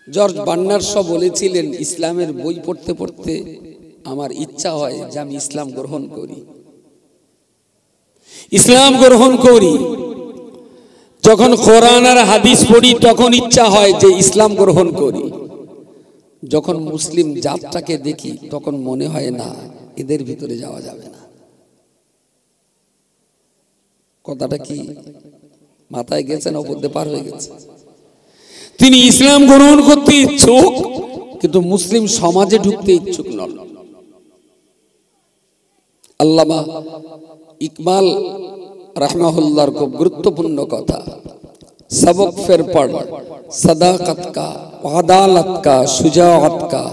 George Bernard Shaw বলেছিলেন, ইসলামের বই পড়তে পড়তে আমার ইচ্ছা হয় যে আমি ইসলাম গ্রহণ করি, ইসলাম গ্রহণ করি। যখন কোরআন আর হাদিস পড়ি তখন ইচ্ছা হয় যে ইসলাম গ্রহণ করি। যখন মুসলিম জাতটাকে দেখি তখন মনে হয় না, এদের ভিতরে যাওয়া যাবে না। কথাটা কি মাথায় গেছে না উপর দিয়ে পার হয়ে গেছে? তিনি ইসলাম গ্রহণ করতে ইচ্ছুক, কিন্তু মুসলিম সমাজে ঢুকতে ইচ্ছুক নন। আল্লামা ইকবাল रहमहुल्लाह को गुरुत्वपूर्ण कथा, सबक फिर पढ़, सदाकत का, अदालत का, शुजाअत का,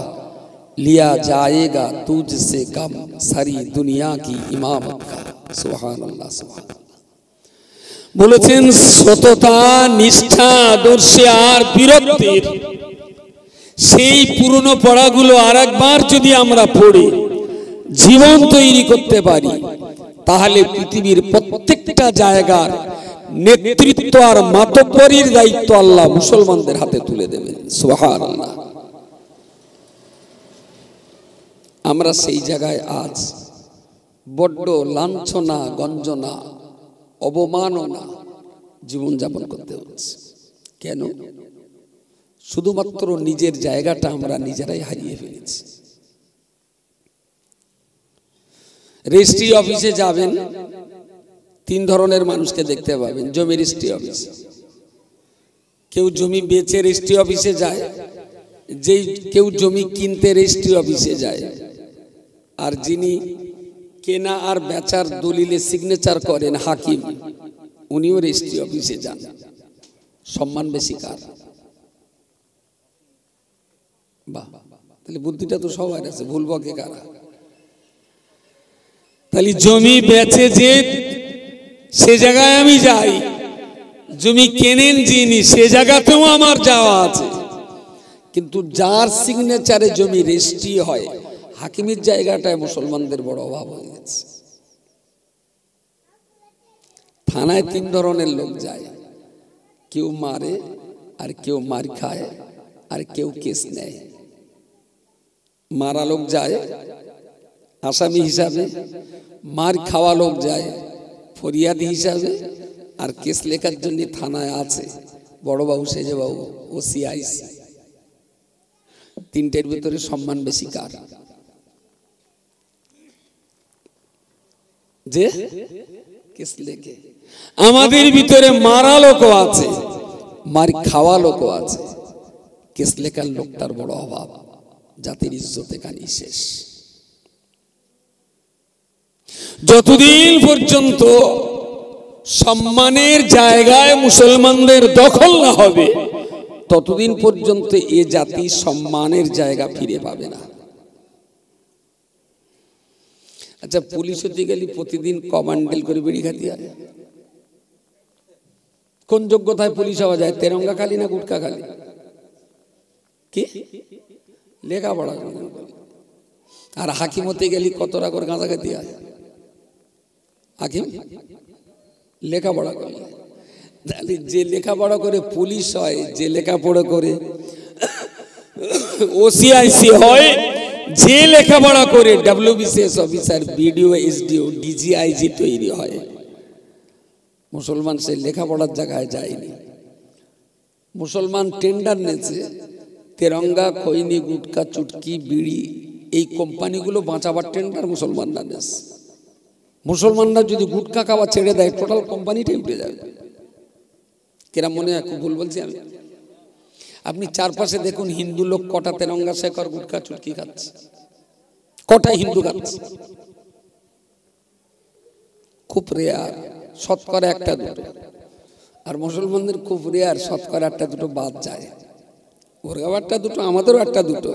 लिया जाएगा तुझसे कम सारी दुनिया की इमामत का। सुभान अल्लाह, सुभान अल्लाह। বলেছেন সততা, নিষ্ঠা, আদর্শে আর বীরত্বের সেই পুরনো পড়াগুলো আরেকবার যদি আমরা পড়ি, জীবন তৈরি করতে পারি, তাহলে পৃথিবীর প্রত্যেকটা জায়গার নেতৃত্ব আর মাতব্বরির দায়িত্ব আল্লাহ মুসলমানদের হাতে তুলে দেবেন। সুবহানাল্লাহ। আমরা সেই জায়গায় আজ বড্ড লাঞ্ছনা, গঞ্জনা, অবমাননা জীবনযাপন করতে হচ্ছে। কেন? শুধুমাত্র নিজের জায়গাটা আমরা নিজেরাই হারিয়ে ফেলেছি। রেজিস্ট্রি অফিসে যাবেন, তিন ধরনের মানুষকে দেখতে পাবেন। জমি রেজিস্ট্রি অফিস, কেউ জমি বেচে রেজিস্ট্রি অফিসে যায়, কেউ জমি কিনতে রেজিস্ট্রি অফিসে যায়, আর যিনি কেনা আর বেচার দলিলে সিগনেচার করেন হাকিম, উনিও রেজিস্ট্রি অফিসে যান। সম্মান বেশি কার? বাহ, তাহলে বুদ্ধিটা তো সবার আছে, ভুলবো কে কারা? তাহলে জমি বেচে যে সে জায়গায় আমি যাই, জমি কেনেন যিনি সে জায়গাতেও আমার যাওয়া আছে, কিন্তু যার সিগনেচারে জমি রেজিস্ট্রি হয়, হাকিমের জায়গাটায় মুসলমানদের বড় অভাব হয়ে গেছে। থানায় তিন ধরনের লোক যায়, কেউ মারে, আর কেউ মার খায়, আর কেউ কেস নেয়। মারা লোক যায় আসামি হিসাবে, মার খাওয়া লোক যায় ফরিয়াদি হিসাবে, আর কেস লেখার জন্য থানায় আছে বড় বাবু, সেজে বাবু, ওসিআইসি। তিনটের ভিতরে সম্মান বেশি কার? যে কেস লেখে। আমাদের ভিতরে মারা লোকও আছে, মার খাওয়া লোকও আছে, কেস লেখার লোকটার বড় অভাব। জাতির ইজ্জত এখানে শেষ। যতদিন পর্যন্ত সম্মানের জায়গায় মুসলমানদের দখল না হবে, ততদিন পর্যন্ত এ জাতি সম্মানের জায়গা ফিরে পাবে না। আচ্ছা, পুলিশ হতে গেলে প্রতিদিন কমান্ডেল করে বিড়ি খাতি হয়। কোন যোগ্যতায় পুলিশ হওয়া যায়? তেরঙ্গা খালি না গুটকা খালি? কি লেখাপড়া? আর হাকিম হতে গেলে কতটা করে গাঁজা খাতি হয়? হাকিম লেখাপড়া করলে। তাহলে যে লেখাপড়া করে পুলিশ হয়, যে লেখাপড়া করে ওসিআইসি হয়, যে লেখাপড়া করে ডব্লিউবিসিএস অফিসার, বিডিও, এসডিও, ডিজিআইজি তৈরি হয়, মুসলমান সেই লেখাপড়ার জায়গায় যায়নি। মুসলমান টেন্ডার নেছে, তেরঙ্গা, খৈনি, গুটকা, চুটকি, বিড়ি, এই কোম্পানিগুলো বাঁচাবার টেন্ডার মুসলমানরা নেছে। মুসলমানরা যদি গুটকা খাওয়া ছেড়ে দেয়, টোটাল কোম্পানিটাই উঠে যাবে। কিরম মনে হয়? ভুল বলছি আমি? আপনি চারপাশে দেখুন, হিন্দু লোক কটা তেরঙ্গা, শেখর, গুটকা, চুটকি খাচ্ছে? কটা হিন্দু খাচ্ছে? খুব রেয়ার, শতকরা একটা দুটো। আর মুসলমানদের খুব রেয়ার, শতকরা একটা দুটো বাদ যায়। ওর একটা দুটো, আমাদেরও একটা দুটো।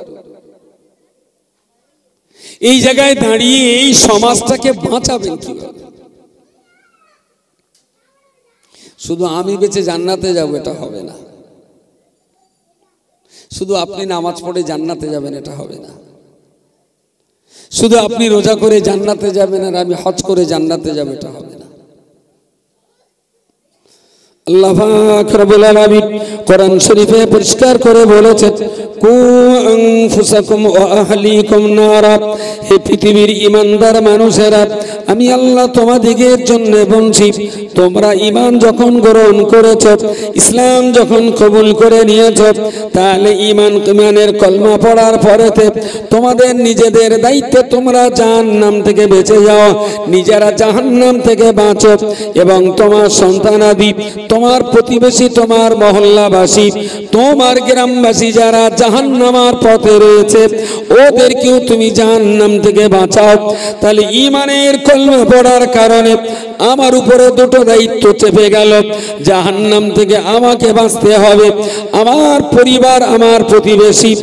এই জায়গায় দাঁড়িয়ে এই সমাজটাকে বাঁচাবেন কিভাবে? শুধু আমি বেঁচে জান্নাতে যাব এটা হবে না, শুধু আপনি নামাজ পড়ে জান্নাতে যাবেন এটা হবে না, শুধু আপনি রোজা করে জান্নাতে যাবেন আর আমি হজ করে জান্নাতে যাব এটা হবে না। আল্লাহ পাক রব্বুল আলামিন কোরআন শরীফে পরিষ্কার করে বলেছেন, কু আনফুসাকুম ওয়া আহলিকুম নারা। হে পৃথিবীর ঈমানদার মানুষেরা, আমি আল্লাহ তোমাদের জন্য বলছি, তোমরা ঈমান যখন গ্রহণ করেছো, ইসলাম যখন কবুল করে নিয়েছো, তাহলে ঈমানের কলমা পড়ার পরেতে তোমাদের নিজেদের দায়িত্বে তোমরা জাহান্নাম থেকে বেঁচে যাও, নিজেরা জাহান্নাম থেকে বাঁচো, এবং তোমার সন্তানাদি, তোমার প্রতিবেশী, তোমার মহল্লাবাসী, তোমার গ্রামবাসী যারা জাহান্নামের পথে রয়েছে, ওদেরকেও তুমি জাহান্নাম থেকে বাঁচাও। তাহলে ঈমানের কলমা পড়ার কারণে আমার উপরে দুটো দায়িত্ব চেপে গেল। জাহান্নাম থেকে আমাকে বাঁচতে হবে, আমার পরিবার, আমার প্রতিবেশী,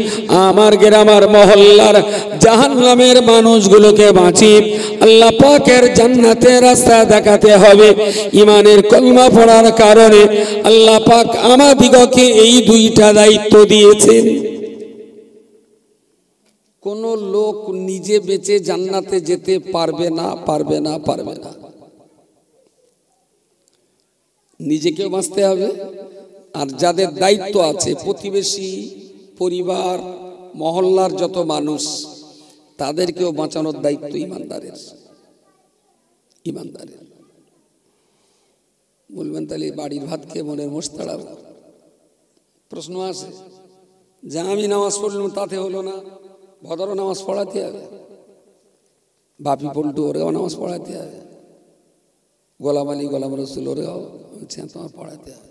আমার গ্রাম, আমার মহল্লার জাহান্নামের মানুষগুলোকে বাঁচিয়ে আল্লাহ পাকের জান্নাতের রাস্তা দেখাতে হবে। ঈমানের কলমা পড়ার কারণে আল্লাহ পাক আমাদিগকে এই দুইটা দায়িত্ব দিয়েছেন। কোন লোক নিজে বেঁচে জান্নাতে যেতে পারবে না, পারবে না, পারবে না। নিজেকেও বাঁচতে হবে, আর যাদের দায়িত্ব আছে, প্রতিবেশী, পরিবার, মহল্লার যত মানুষ, তাদেরকেও বাঁচানোর দায়িত্ব ঈমানদারের। ঈমানদারের বলবেন, তাহলে বাড়ির ভাত খেয়ে মনের মোষ তাড়াবো? প্রশ্ন আসে যে আমি নামাজ পড়লাম তাতে হলো না, ভদ্র নামাজ পড়াতে হবে, বাপি পল্টু ওরেও নামাজ পড়াতে হবে, গোলাম আলী, গোলাম রসুল ওরেও তোমার পড়াতে হবে।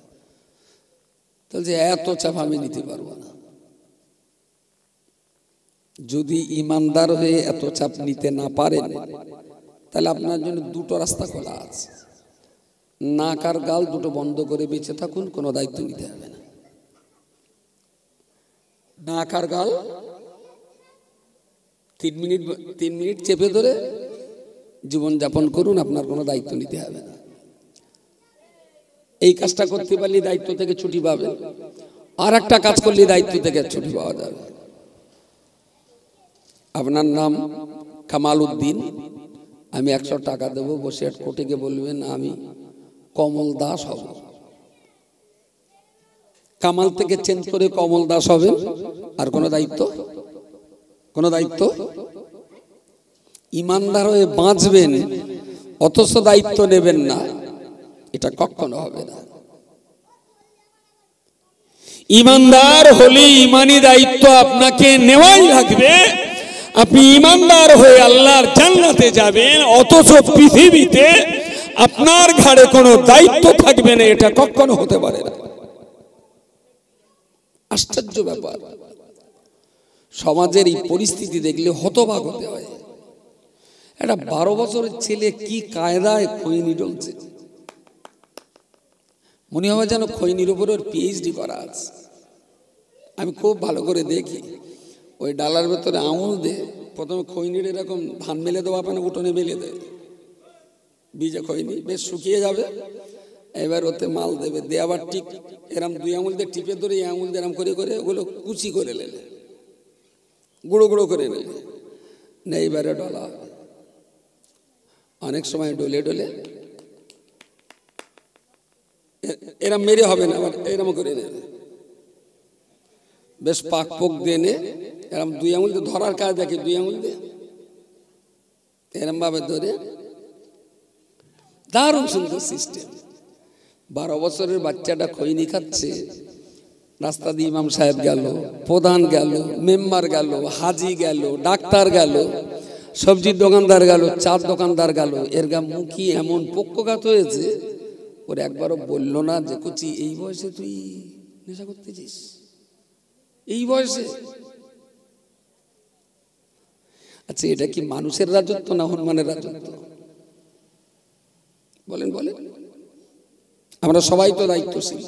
তাহলে এত চাপ আমি নিতে পারবো না। যদি ঈমানদার হয়ে এত চাপ নিতে না পারেন, তাহলে আপনার জন্য দুটো রাস্তা খোলা আছে। নাক আর গাল দুটো বন্ধ করে বেঁচে থাকুন, কোনো দায়িত্ব নিতে হবে না। নাক আর গাল 3 মিনিট চেপে ধরে জীবনযাপন করুন, আপনার কোনো দায়িত্ব নিতে হবে না। এই কাজটা করতে পারলে দায়িত্ব থেকে ছুটি পাবেন, আর একটা কাজ করলে দায়িত্ব থেকে ছুটি পাওয়া যাবে। আপনার নাম কামাল উদ্দিন, আমি 100 টাকা দেবো, বসে কোর্টে বলবেন আমি কমল দাস হব। কামাল থেকে চেঞ্জ করে কমল দাস হবেন, আর কোনো দায়িত্ব, কোনো দায়িত্ব। ঈমানদার হয়ে বাঁচবেন, অথচ দায়িত্ব নেবেন না, এটা কখনো হবে না। ঈমানদার হলে ঈমানি দায়িত্ব আপনাকে নেওয়াই লাগবে। আপনি ঈমানদার হয়ে আল্লাহর জান্নাতে যাবেন, অথচ পৃথিবীতে আপনার ঘাড়ে কোনো দায়িত্ব থাকবে না, এটা কখনো হতে পারে না। আশ্চর্য ব্যাপার। সমাজের এই পরিস্থিতি দেখলে হতবাক হতে হয়। একটা 12 বছরের ছেলে কি কায়দায় খৈনি ডলছে, মনে হয় যেন খৈনির উপরে ওর পিএইচডি করা আছে। আমি খুব ভালো করে দেখি, ওই ডালার ভেতরে আঙুল দিয়ে প্রথমে খৈনির এরকম ধান মেলে দেওয়া পায় না, উঠোনে মেলে দেয়, বীজে খৈনি বেশ শুকিয়ে যাবে, এবার ওতে মাল দেবে, দিয়ে আবার ঠিক এরম 2 আঙুল দিয়ে টিপে ধরে এই আঙুল দিয়ে এরম করে করে ওগুলো কুচি করে নেলে, গুঁড়ো গুঁড়ো করে নেলে, না এইবারে ডলা হবে। অনেক সময় ডলে ডলে এরম মেরে হবে না, আবার এরম করে নেবে, বেশ পাক পোক দিয়ে নে এরম 2 আঙুল দিয়ে ধরার কাজ দেখে, 2 আঙুল দিয়ে এরম ভাবে ধরে, দারুণ সুন্দর সিস্টেম। 12 বছরের বাচ্চাটা খৈনি খাচ্ছে, রাস্তা দিয়ে ইমাম সাহেব গেল, প্রধান গেল, মেম্বার গেল, হাজি গেল, ডাক্তার গেল, সবজির দোকানদার গেল, চার দোকানদার গেল, এর গা মুখী এমন পক্ষঘাত হয়েছে, ওর একবারও বলল না যে কুচি এই বয়সে তুই নেশা করতেছিস, এই বয়সে? আচ্ছা, এটা কি মানুষের রাজত্ব না হনুমানের রাজত্ব? বলেন বলেন। আমরা সবাই তো দায়িত্বশীল।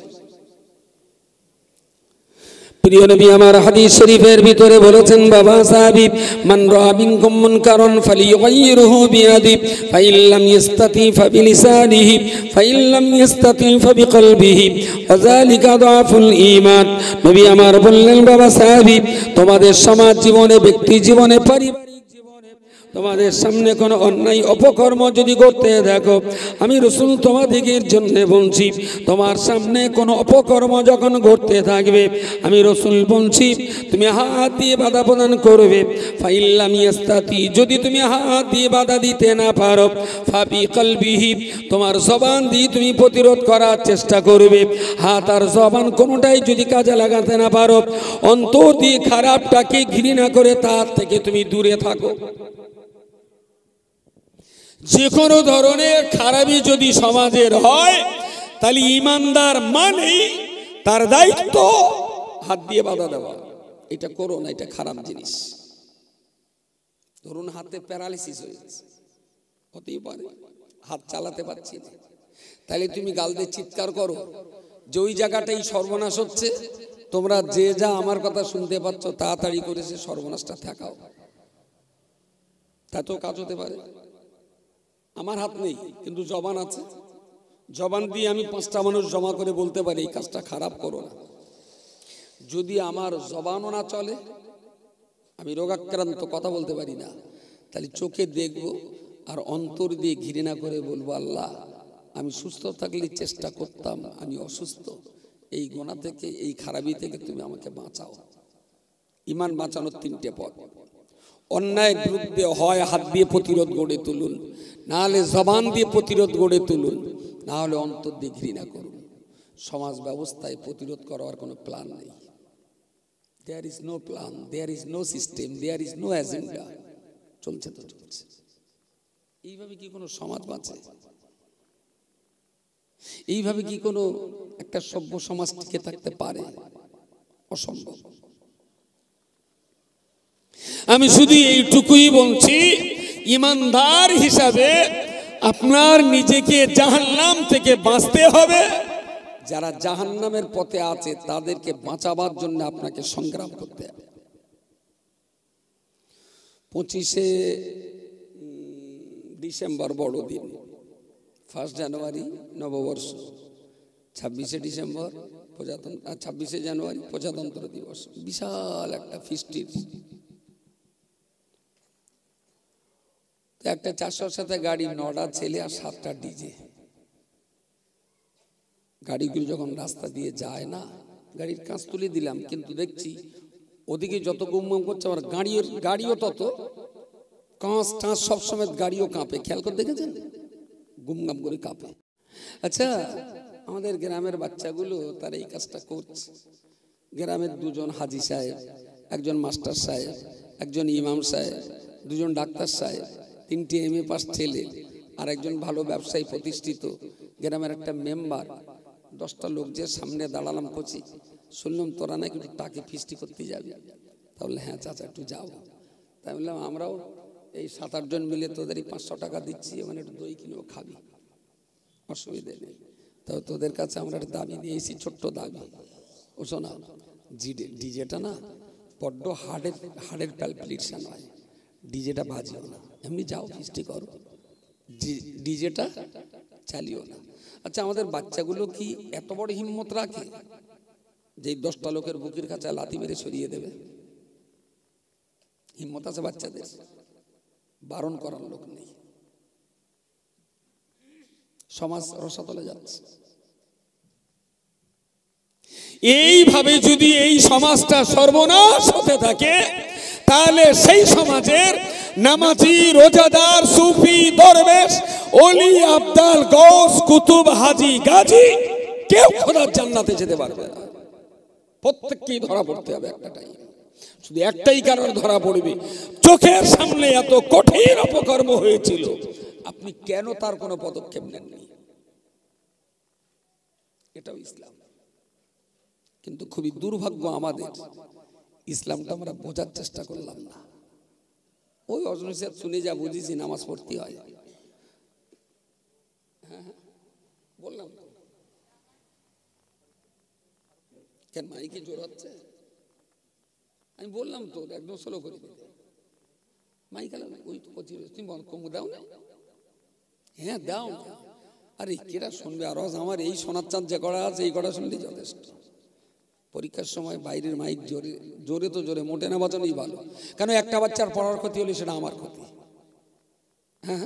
প্রিয় নবী আমার হাদিস শরীফের ভিতরে বলেছেন, বাবা সাহাবী, মান রাআ মিনকুম মুনকারান ফালিয়ুগাইয়িরহু বিয়াদিহি ফাইন লাম ইস্তাতি ফাবিলিসানিহি ফাইন লাম ইস্তাতি ফাবিকলবিহি ওয়া যালিকা দাফুল ঈমান। নবী আমার বললেন, বাবা সাহাবী, তোমাদের সমাজ জীবনে, ব্যক্তি জীবনে, পারিবারিক জীবনে তোমাদের সামনে কোনো অন্যায় অপকর্ম যদি করতে দেখো, আমি রাসূল তোমাদিগের জন্য বলছি, তোমার সামনে কোনো অপকর্ম যখন ঘটতে থাকবে, আমি রাসূল বলছি তুমি হাত দিয়ে বাধা প্রদান করবে। ফাইল্লাম ইয়াস্তাতি, যদি তুমি হাত দিয়ে বাধা দিতে না পারো, ফাবি কলবিহি, তোমার জবান দিয়ে তুমি প্রতিরোধ করার চেষ্টা করবে। হাত আর জবান কোনোটাই যদি কাজে লাগাতে না পারো, অন্তর দিয়ে খারাপটাকে ঘৃণা করে তার থেকে তুমি দূরে থাকো। যে কোনো ধরনের খারাপই যদি সমাজের হয়, তাহলে ইমানদার মানেই তার দায়িত্ব হাত দিয়ে বাধা দেওয়া। এটা করো না, এটা খারাপ জিনিস। ধরুন হাতে প্যারালিসিস হয়েছে, হতেই পারে হাত চালাতে পারছি না, তাহলে তুমি গাল দিয়ে চিৎকার করো যে ওই জায়গাটাই সর্বনাশ হচ্ছে, তোমরা যে যা আমার কথা শুনতে পাচ্ছ তাড়াতাড়ি করে সে সর্বনাশটা ঠেকাও। তা তো কাজ হতে পারে। আমার হাত নেই কিন্তু জবান আছে, জবান দিয়ে আমি 5টা মানুষ জমা করে বলতে পারি এই কাজটা খারাপ করো না। যদি আমার জবানও না চলে, আমি রোগাক্রান্ত, কথা বলতে পারি না, তাহলে চোখে দেখবো আর অন্তর দিয়ে ঘৃণা করে বলবো, আল্লাহ আমি সুস্থ থাকলে চেষ্টা করতাম, আমি অসুস্থ, এই গোনা থেকে, এই খারাপি থেকে তুমি আমাকে বাঁচাও। ইমান বাঁচানোর 3টে পথ। অন্যায়ের বিরুদ্ধে হয় হাত দিয়ে প্রতিরোধ গড়ে তুলুন, না হলে জবান দিয়ে প্রতিরোধ গড়ে তুলুন, না হলে অন্তর দিয়ে ঘৃণা করুন। সমাজ ব্যবস্থায় প্রতিরোধ করার কোনো প্ল্যান নেই। There is no plan, there is no system, there is no agenda. চলছে তো চলছে। এইভাবে কি কোনো সমাজ বাঁচে? এইভাবে কি কোনো একটা সভ্য সমাজ টিকে থাকতে পারে? অসম্ভব। আমি শুধু এইটুকুই বলছি, ইমানদার হিসাবে আপনার নিজেকে জাহান্নাম থেকে বাঁচতে হবে। যারা জাহান্নামের পথে আছে তাদেরকে বাঁচাবার জন্য আপনাকে সংগ্রাম করতে হবে। 25শে ডিসেম্বর বড়দিন, 1 জানুয়ারি নববর্ষ, 26শে ডিসেম্বর 26শে জানুয়ারি প্রজাতন্ত্র দিবস। বিশাল একটা ফিস্টির। একটা 400-র সাথে গাড়ি, 9টা ছেলে আর 7টা ডিজে। গাড়িগুলো যখন রাস্তা দিয়ে যায় না, গাড়ির কাঁচ তুলে দিলাম, কিন্তু দেখছি ওদিকে যত গুমগুম করছে আমার গাড়িও তত কাঁচ টাঁচ সবসময় গাড়িও কাঁপে। খেয়াল করে দেখেছেন? গুমগাম করে কাঁপে। আচ্ছা, আমাদের গ্রামের বাচ্চাগুলো তারা এই কাজটা করছে। গ্রামের 2জন হাজি সাহেব, একজন মাস্টার সাহেব, একজন ইমাম সাহেব, 2জন ডাক্তার সাহেব, 3টে MA পাস ছেলে, আর একজন ভালো ব্যবসায়ী প্রতিষ্ঠিত গ্রামের একটা মেম্বার। 10টা লোক যে সামনে দাঁড়ালাম, কচি শুনলাম তোরা নাকি একটু টাকে ফিস্টি করতে যাবি। তাহলে হ্যাঁ চাচা একটু যাও। তাই বললাম আমরাও এই 7-8 জন মিলে তোদের এই 500 টাকা দিচ্ছি, মানে একটু দই কিনেও খাবি, অসুবিধে নেই। তবে তোদের কাছে আমরা একটা দাবি নিয়েছি, ছোট্ট দাবি। ও শোনা, ডিজেটা না বড্ড হার্টের প্যালপিটেশন হয়, ডিজেটা বাজিও না, এমনি যাও ফিস্টি করো, ডিজেটা চালিও না। আচ্ছা, আমাদের বাচ্চাগুলো কি এত বড় হিম্মত রাখে যে 10টা লোকের বুকের কাছে লাথি মেরে সরিয়ে দেবে? হিম্মত আছে বাচ্চাদের? বারণ করার লোক নেই। সমাজ রসাতলে যাচ্ছে। এইভাবে যদি এই সমাজটা সর্বনাশ হতে থাকে, তাহলে সেই সমাজের নামাজি, রোজাদার, সুফি, দরবেশ, ওলি, আবদাল, গৌস, কুতুব, হাজি, গাজী কেউ খোদার জান্নাতে যেতে পারবে না। প্রত্যেককেই ধরা পড়তে হবে একটা টাইম। শুধু একটাই কারণ ধরা পড়বে, চোখের সামনে এত কঠিন অপকর্ম হয়েছিল, আপনি কেন তার কোনো পদক্ষেপ নেননি? এটাও ইসলাম। কিন্তু খুবই দুর্ভাগ্য আমাদের, ইসলামটা আমরা বোঝার চেষ্টা করলাম না। ওই অজনসিয়াত শুনে যা বুঝেছি নামাজ পড়তে হয়। হ্যাঁ বললাম তো, কেন মাইকে জোর হচ্ছে? আমি বললাম তো একদম স্লো করে দিতে। মাইকাল ওই তুমি কমু দাও না? হ্যাঁ দাও না। আরে কেরা শুনবে? আর আমার এই সোনার চাঁদ যে করা আছে, এই কটা শুনলেই যথেষ্ট। পরীক্ষার সময় বাইরের মাইক জোরে জোরে তো জোরে মোটে না বাজানোই ভালো। কেন একটা বাচ্চার পড়ার ক্ষতি হলে সেটা আমার ক্ষতি। হ্যাঁ,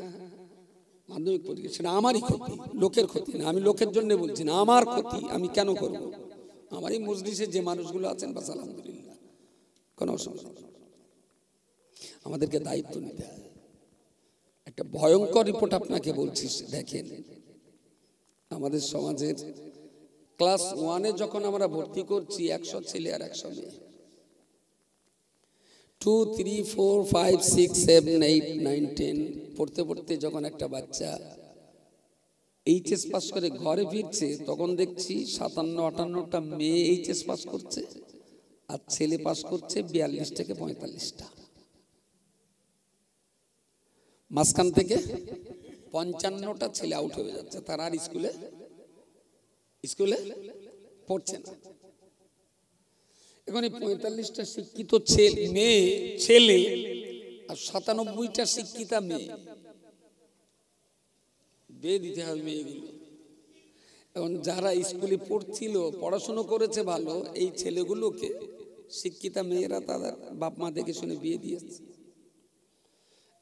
মাধ্যমিক পরীক্ষা, সেটা আমারই ক্ষতি, লোকের ক্ষতি না। আমি লোকের জন্য বলছি না, আমার ক্ষতি। আমি কেন করব? আমার এই মজলিসে যে মানুষগুলো আছেন, বাস আলহামদুলিল্লাহ, কোনো অসুবিধা নেই। আমাদেরকে দায়িত্ব নিতে হয়। একটা ভয়ঙ্কর রিপোর্ট আপনাকে বলছি, দেখেন। আমাদের সমাজের ক্লাস 1-এ যখন আমরা ভর্তি করছি 100 ছেলে আর 100 মেয়ে, 2, 3, 4, 5, 6, 7, 8, 9, 10 পড়তে পড়তে যখন একটা বাচ্চা এইচএস পাস করে ঘরে ফিরছে, তখন দেখছি 57-58টা মেয়ে এইচএস পাস করছে আর ছেলে পাস করছে 42 থেকে 45টা। মাঝখান থেকে 55টা ছেলে আউট হয়ে যাচ্ছে, তারা আর স্কুলে পড়ছে না। এখন এই 45টা শিক্ষিত ছেলে আর 97টা শিক্ষিতা মেয়ে, বিয়ে দিতে হবে মেয়েগুলো। এখন যারা স্কুলে পড়ছিল, পড়াশুনো করেছে ভালো, এই ছেলেগুলোকে শিক্ষিতা মেয়েরা তাদের বাপ মা দেখে শুনে বিয়ে দিয়েছে।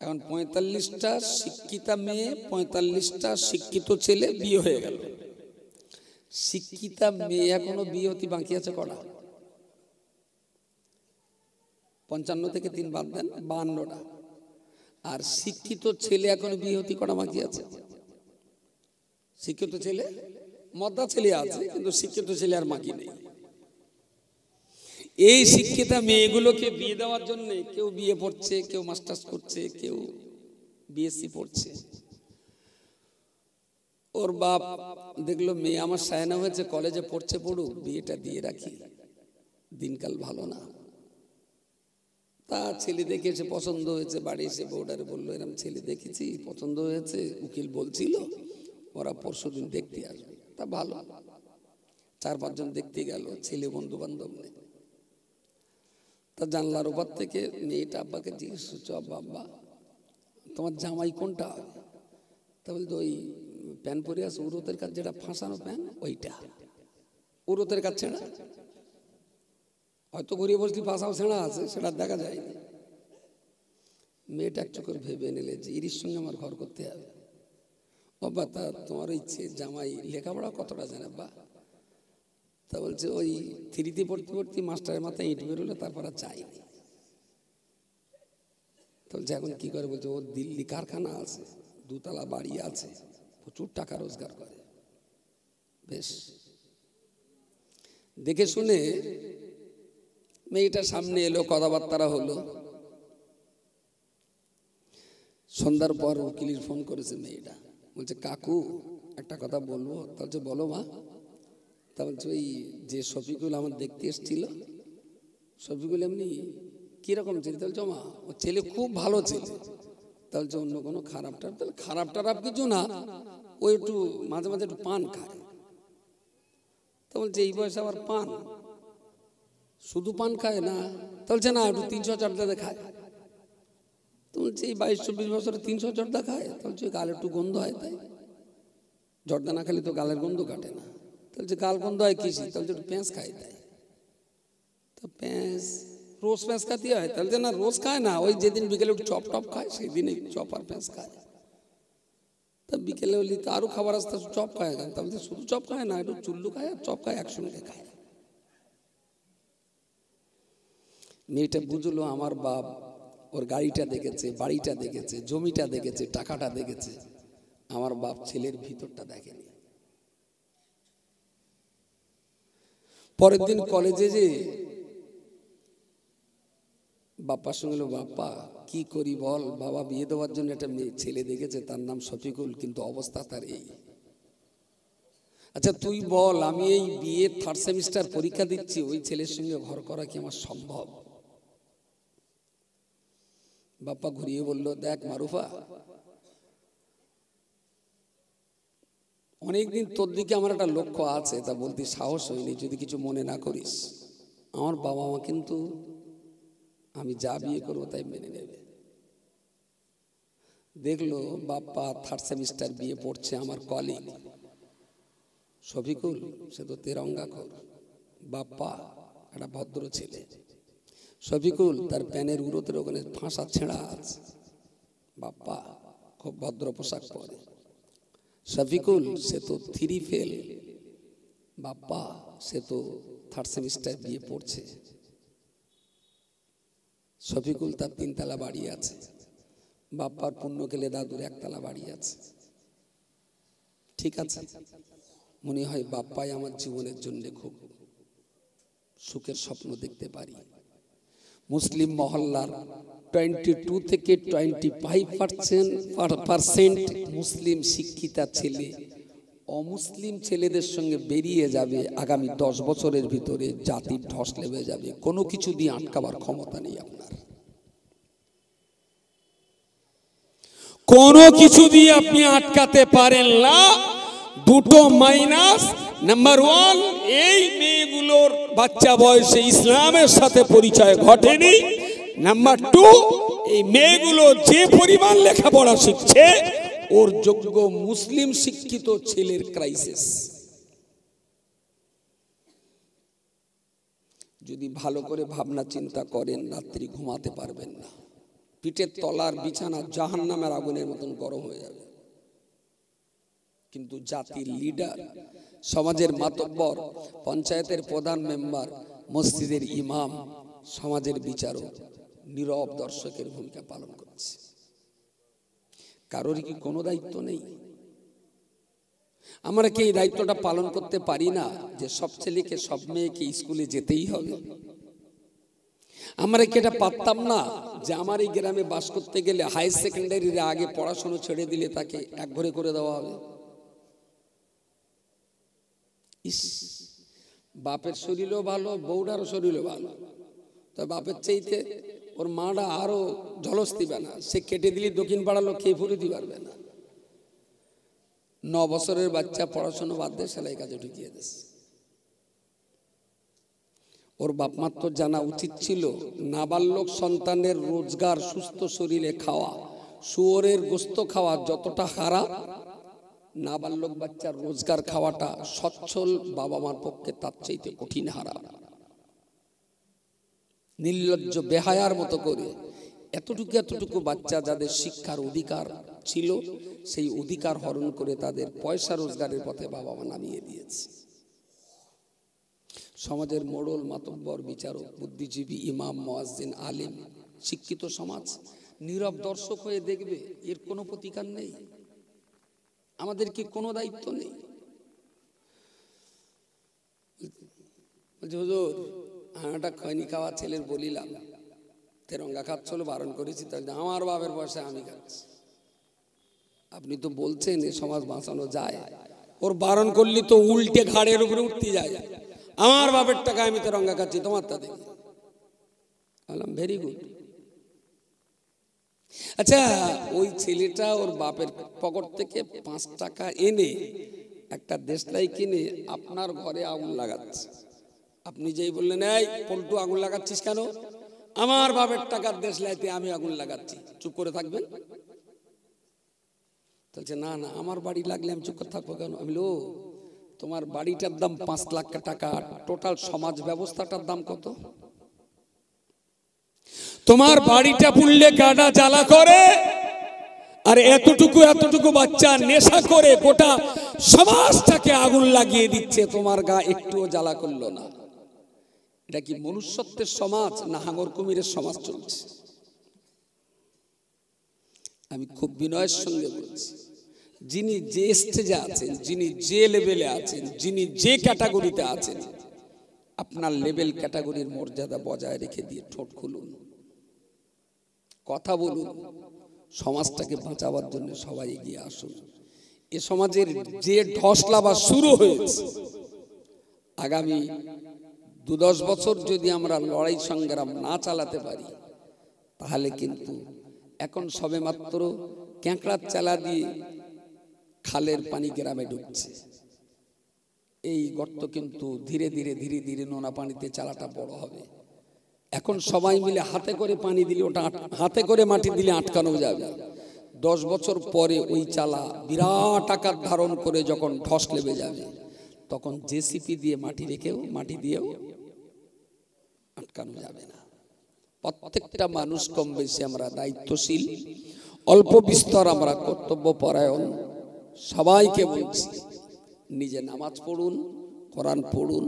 এখন 45টা শিক্ষিতা মেয়ে, 45টা শিক্ষিত ছেলে বিয়ে হয়ে গেল। শিক্ষিতা মেয়ে এখনো বিয়ে হতে বাকি আছে কটা? 55 থেকে 3 বাদ দেন, 52টা। আর শিক্ষিত ছেলে এখনো বিয়ে হতে কটা বাকি আছে? শিক্ষিত ছেলে, মদ্দা ছেলে আছে, কিন্তু শিক্ষিত ছেলে আর বাকি নেই। এই শিক্ষিতা মেয়েগুলোকে বিয়ে দেওয়ার জন্য কেউ বিয়ে পড়ছে, কেউ মাস্টার্স করছে, কেউ বিএসসি পড়ছে। ওর বাপ দেখলো মেয়ে আমার সায়না হয়েছে, কলেজে পড়ছে, পড়ুক, বিয়েটা দিয়ে রাখি, দিনকাল ভালো না। তা ছেলে দেখে এসে পছন্দ হয়েছে, বাড়ি এসে বউডারে বললো এরকম ছেলে দেখেছি, পছন্দ হয়েছে, উকিল বলছিল ওরা পরশুদিন দেখতে আসবে। তা ভালো, 4-5 জন দেখতে গেল, ছেলে বন্ধু বান্ধব নেই। তা জানলার ওপর থেকে মেয়েটা আব্বাকে জিজ্ঞেস করছে, আব্বা তোমার জামাই কোনটা? তা বলতো ওই প্যান পরে আছে, উরতের কাজ, যেটা ফাঁসানো প্যান, ওইটা। উরতের কাজ ছেঁড়া, হয়তো ঘুরিয়ে বসলি ফাঁসাও ছেঁড়া আছে, সেটা দেখা যায়নি। মেয়েটা একটু করে ভেবে নিলে যে ইরির সঙ্গে আমার ঘর করতে হবে। বাবা তা তোমার ইচ্ছে জামাই লেখাপড়া কতটা জানে বা? তা বলছে ওই 3তে পড়তে পড়তে মাস্টারের মাথায় ইট বেরোলে, তারপর আর চাইনি। তো বলছে এখন কি করে? বলছে ওর দিল্লি কারখানা আছে, 2 তলা বাড়ি আছে, প্রচুর টাকা রোজগার করে। বেশ, দেখে শুনে মেয়েটা সামনে এলো, কথাবার্তা হলো। সন্ধ্যার পর উকিলের ফোন করেছে মেয়েটা, বলছে কাকু একটা কথা বলবো। তা বলছে বলো মা। তা বলছে ওই যে শফিকুল আমার দেখতে এসেছিল, শফিকুল এমনি কিরকম ছেলে? বলছে মা ও ছেলে খুব ভালো ছেলে। তা বলছে অন্য কোনো খারাপ টারাপ? তাহলে খারাপ টারাপ কিছু না, ও একটু মাঝে মাঝে একটু পান খায়। তা বলছে এই বয়সে আবার পান? শুধু পান খায় না? তা বলছে না, একটু 300 জর্দা খায়। তো বলছে এই 22-24 বছরে 300 জর্দা খায়? তা বলছে গালে একটু গন্ধ হয়, তাই জর্দা না খেলে তো গালের গন্ধ কাটে না। তা বলছে গাল গন্ধ হয় কিসে? তা বলছে একটু পেঁয়াজ খায়, তাই। তো পেঁয়াজ রোজ পেঁয়াজ খাতে হয়? তা বলছে না, রোজ খায় না, ওই যেদিন বিকেলে একটু চপ টপ খায় সেই দিন চপ আর পেঁয়াজ খায়। তা বিকেলে বলি তো আরও খাবার আসতে, চপ খায় কেন? তা বলছে শুধু চপ খায় না, একটু চুল্লু খায় আর চপ খায়, একসঙ্গে খায়। মেয়েটা বুঝলো আমার বাপ ওর গাড়িটা দেখেছে, বাড়িটা দেখেছে, জমিটা দেখেছে, টাকাটা দেখেছে, আমার বাপ ছেলের ভিতরটা দেখেনি। পরের দিন কলেজে যে বাপ্পার সঙ্গে এলো, বাপ্পা কি করি বল, বাবা বিয়ে দেওয়ার জন্য একটা মেয়ে ছেলে দেখেছে, তার নাম শফিকুল, কিন্তু অবস্থা তার এই। আচ্ছা তুই বল, আমি এই বিয়ে 3rd সেমিস্টার পরীক্ষা দিচ্ছি, ওই ছেলের সঙ্গে ঘর করা কি আমার সম্ভব? বাপ্পা ঘুরিয়ে বলল, দেখ মারুফা, অনেকদিন তোর দিকে আমার একটা লক্ষ্য আছে, তা বলতে সাহস হয়নি, যদি কিছু মনে না করিস। আমার বাবা মা কিন্তু আমি যা বিয়ে করবো তাই মেনে নেবে। দেখলো বাপ্পা 3rd সেমিস্টার বিয়ে পড়ছে, আমার কলিগ শফিকুল, সে তো তেরঙ্গা কর। বাপ্পা একটা ভদ্র ছেলে, শফিকুল তার প্যানের উরোতের ওখানে ফাঁসা ছেঁড়া আছে। বাপ্পা খুব ভদ্র পোশাক পরে। শফিকুল সে তো 3 ফেল, বাপ্পা সে তো 3rd সেমিস্টার বিয়ে পড়ছে। শফিকুল তার 3 তলা বাড়ি আছে, বাপ্পার পুণ্য গেলে দাদুর 1 তলা বাড়ি আছে। ঠিক আছে, মনে হয় বাপ্পাই আমার জীবনের জন্য খুব সুখের স্বপ্ন দেখতে পারি। মুসলিম মহল্লার 22 থেকে 25% মুসলিম শিক্ষিতা ছেলে অমুসলিম ছেলেদের সঙ্গে বেরিয়ে যাবে। আগামী 10 বছরের ভিতরে জাতির ধস লেগে যাবে। কোনো কিছু দিয়ে আটকাবার ক্ষমতা নেই আপনার, কোনো কিছু দিয়ে আপনি আটকাতে পারেন না। দুটো মাইনাস। নাম্বার 1, এই মেয়েগুলোর বাচ্চা বয়সে ইসলামের সাথে পরিচয় ঘটেনি। নাম্বার 2, এই মেয়েগুলো যে পরিমাণ লেখাপড়া শিখছে ওর যোগ্য মুসলিম শিক্ষিত ছেলের ক্রাইসিস। যদি ভালো করে ভাবনা চিন্তা করেন রাত্রি ঘুমাতে পারবেন না। পিঠের তলার বিছানা জাহান্নামের আগুনের মতন গরম হয়ে যাবে। কিন্তু জাতির লিডার, সমাজের মাতব্বর, পঞ্চায়েতের প্রধান মেম্বার, মসজিদের ইমাম, সমাজের বিচারক নীরব দর্শকের ভূমিকা পালন করছে। কারোর কি কোনো দায়িত্ব নেই? আমরা কি এই দায়িত্বটা পালন করতে পারি না যে সব ছেলেকে সব মেয়েকে স্কুলে যেতেই হবে? আমরা কি এটা পারতাম না যে আমার এই গ্রামে বাস করতে গেলে হায়ার সেকেন্ডারির আগে পড়াশোনা ছেড়ে দিলে তাকে একঘরে করে দেওয়া হবে? বাপের শরীরও ভালো, বউটারও শরীরও ভালো, তো বাপের চাইতে ওর মাটা আরো ঝলস দিবে না। সে কেটে দিলে দক্ষিণ পাড়ার লোক খেয়ে ফুরিতে পারবে না। 9 বছরের বাচ্চা পড়াশোনা বাদ দিয়ে সেলাই কাজে ঢুকিয়ে দিচ্ছে। ওর বাপ মার তো জানা উচিত ছিল নাবালক সন্তানের রোজগার সুস্থ শরীরে খাওয়া, শুয়োরের গোস্ত খাওয়া যতটা খারাপ, নাবালক বাচ্চার রোজগার খাওয়াটা সচ্ছল বাবা মার পক্ষে তার চাইতে কঠিন হারাম। নির্লজ্জ বেহায়ার মতো করে এতটুকু বাচ্চা যাদের শিক্ষার অধিকার ছিল সেই অধিকার হরণ করে তাদের পয়সা রোজগারের পথে বাবা মা নামিয়ে দিয়েছে। সমাজের মোড়ল, মাতব্বর, বিচারক, বুদ্ধিজীবী, ইমাম, মুয়াজ্জিন, আলেম, শিক্ষিত সমাজ নীরব দর্শক হয়ে দেখবে, এর কোনো প্রতিকার নেই। আমাদের কি কোনো দায়িত্ব নেই? হুজুর একটা খৈনি খাওয়া ছেলের বলিলাম, তেরঙ্গা খাচ্ছিল, বারণ করেছি, তাহলে আমার বাপের পয়সা আমি খাচ্ছি। আপনি তো বলছেন এ সমাজ বাঁচানো যায়, ওর বারণ করলি তো উল্টে ঘাড়ের উপরে উঠতে যায়। আমার বাপের টাকা আমি তেরঙ্গা খাচ্ছি, তোমার তা দেখি। বললাম ভেরি গুড। আচ্ছা, ওই ছেলেটা ওর বাপের পকেট থেকে 5 টাকা এনে একটা দেশলাই কিনে আপনার ঘরে আগুন লাগাচ্ছে। আপনি যেই বললেন এই পল্টু আগুন লাগাচ্ছিস কেন? আমার বাপের টাকার দেশলাইতে আমি আগুন লাগাচ্ছি, চুপ করে থাকবেন? বলছে না না, আমার বাড়ি লাগলে আমি চুপ করে থাকবো কেন? আমি বলি, ও তোমার বাড়িটার দাম 5 লাখ টাকা, টোটাল সমাজ ব্যবস্থাটার দাম কত? তোমার বাড়িটা পুড়লে গাডা জ্বালা করে, আর এতটুকু বাচ্চা নেশা করে গোটা সমাজটাকে আগুন লাগিয়ে দিচ্ছে, তোমার গা একটুও জ্বালা করলো না। এটা কি মনুষ্যত্বের সমাজ না হাঙর কুমিরের সমাজ চলছে? আমি খুব বিনয়ের সঙ্গে বলছি, যিনি যে স্টেজে আছেন, যিনি যে লেভেলে আছেন, যিনি যে ক্যাটাগরিতে আছেন, আপনার লেভেল ক্যাটাগরির মর্যাদা বজায় রেখে দিয়ে ঠোঁট খুলুন, কথা বলুন, সমাজটাকে বাঁচাবার জন্য সবাই এগিয়ে আসুন। এ সমাজের যে ঢসলাবা শুরু হয়েছে, আগামী 2-10 বছর যদি আমরা লড়াই সংগ্রাম না চালাতে পারি, তাহলে কিন্তু এখন সবে মাত্র ক্যাঁকড়ার চালা দিয়ে খালের পানি গ্রামে ঢুকছে। এই গর্ত কিন্তু ধীরে ধীরে নোনা পানিতে চালাটা বড় হবে। এখন সবাই মিলে হাতে করে পানি দিলে, ওটা হাতে করে মাটি দিলে আটকানো যাবে। 10 বছর পরে ওই চালা বিরাট আকার ধারণ করে যখন ধস লেবে যাবে, তখন জেসিপি দিয়ে মাটি দিয়েও আটকানো যাবে না। প্রত্যেকটা মানুষ কম বেশি আমরা দায়িত্বশীল। অল্প বিস্তর আমরা কর্তব্য পরায়ণ সবাইকে বলছি, নিজে নামাজ পড়ুন, কোরআন পড়ুন,